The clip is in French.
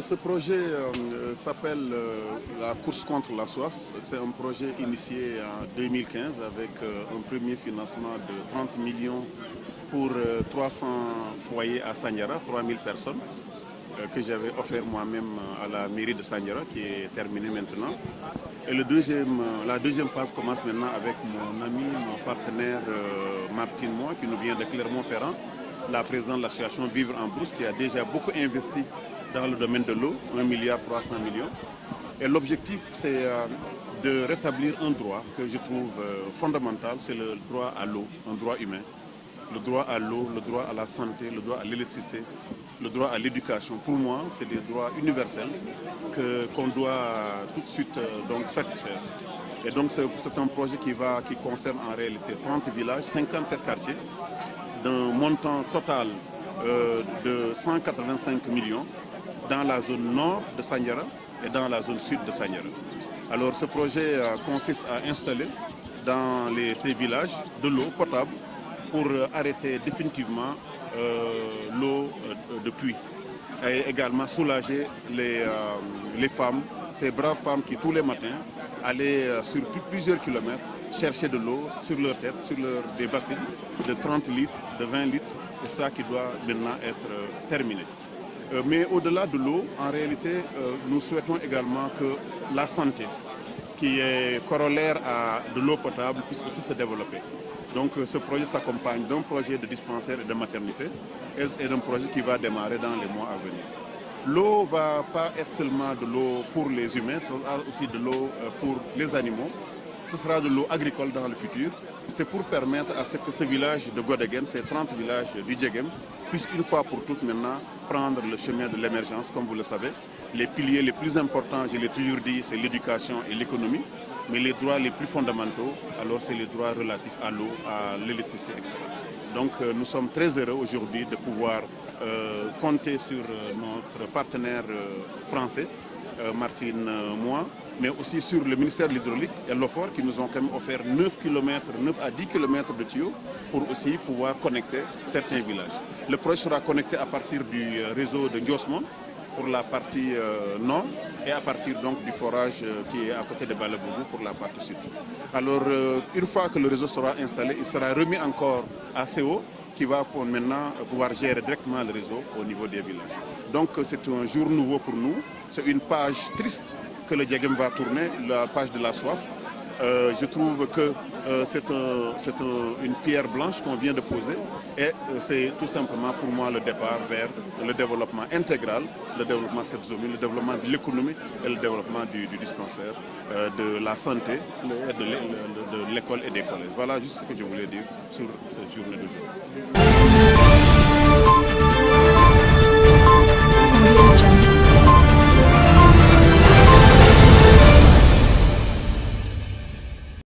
Ce projet s'appelle la course contre la soif. C'est un projet initié en 2015 avec un premier financement de 30 millions pour 300 foyers à Sandiara, 3000 personnes, que j'avais offert moi-même à la mairie de Sandiara, qui est terminée maintenant. Et la deuxième phase commence maintenant avec mon ami, mon partenaire Martine Moi, qui nous vient de Clermont-Ferrand, la présidente de l'association Vivre en Brousse, qui a déjà beaucoup investi dans le domaine de l'eau, 1,3 milliard. Et l'objectif, c'est de rétablir un droit que je trouve fondamental, c'est le droit à l'eau, un droit humain. Le droit à l'eau, le droit à la santé, le droit à l'électricité, le droit à l'éducation. Pour moi, c'est des droits universels qu'on doit tout de suite donc satisfaire. Et donc c'est un projet qui concerne en réalité 30 villages, 57 quartiers, d'un montant total de 185 millions dans la zone nord de Sandiara et dans la zone sud de Sandiara. Alors ce projet consiste à installer dans ces villages de l'eau potable pour arrêter définitivement l'eau de pluie et également soulager les femmes, ces braves femmes qui tous les matins allaient sur plusieurs kilomètres chercher de l'eau sur leur tête, sur des bassines de 30 litres, de 20 litres, et ça qui doit maintenant être terminé. Mais au-delà de l'eau, en réalité, nous souhaitons également que la santé, qui est corollaire de l'eau potable, puisse aussi se développer. Donc ce projet s'accompagne d'un projet de dispensaire et de maternité et d'un projet qui va démarrer dans les mois à venir. L'eau ne va pas être seulement de l'eau pour les humains, ce sera aussi de l'eau pour les animaux. Ce sera de l'eau agricole dans le futur. C'est pour permettre à ce que ce village de Godegen, ces 30 villages du Djegem, puissent une fois pour toutes maintenant prendre le chemin de l'émergence, comme vous le savez. Les piliers les plus importants, je l'ai toujours dit, c'est l'éducation et l'économie. Mais les droits les plus fondamentaux, alors c'est les droits relatifs à l'eau, à l'électricité, etc. Donc nous sommes très heureux aujourd'hui de pouvoir compter sur notre partenaire français, Martine Moi, mais aussi sur le ministère de l'Hydraulique et l'OFOR qui nous ont quand même offert 9 à 10 km de tuyaux pour aussi pouvoir connecter certains villages. Le projet sera connecté à partir du réseau de Ndiosmon pour la partie nord et à partir donc du forage qui est à côté de Balabougou pour la partie sud. Alors une fois que le réseau sera installé, il sera remis encore à CO qui va maintenant pouvoir gérer directement le réseau au niveau des villages. Donc c'est un jour nouveau pour nous, c'est une page triste que le Djegem va tourner, la page de la soif. Je trouve que c'est une pierre blanche qu'on vient de poser et c'est tout simplement pour moi le départ vers le développement intégral, le développement de cette zone, le développement de l'économie et le développement du dispensaire, de la santé, de l'école et des collèges. Voilà juste ce que je voulais dire sur cette journée d'aujourd'hui.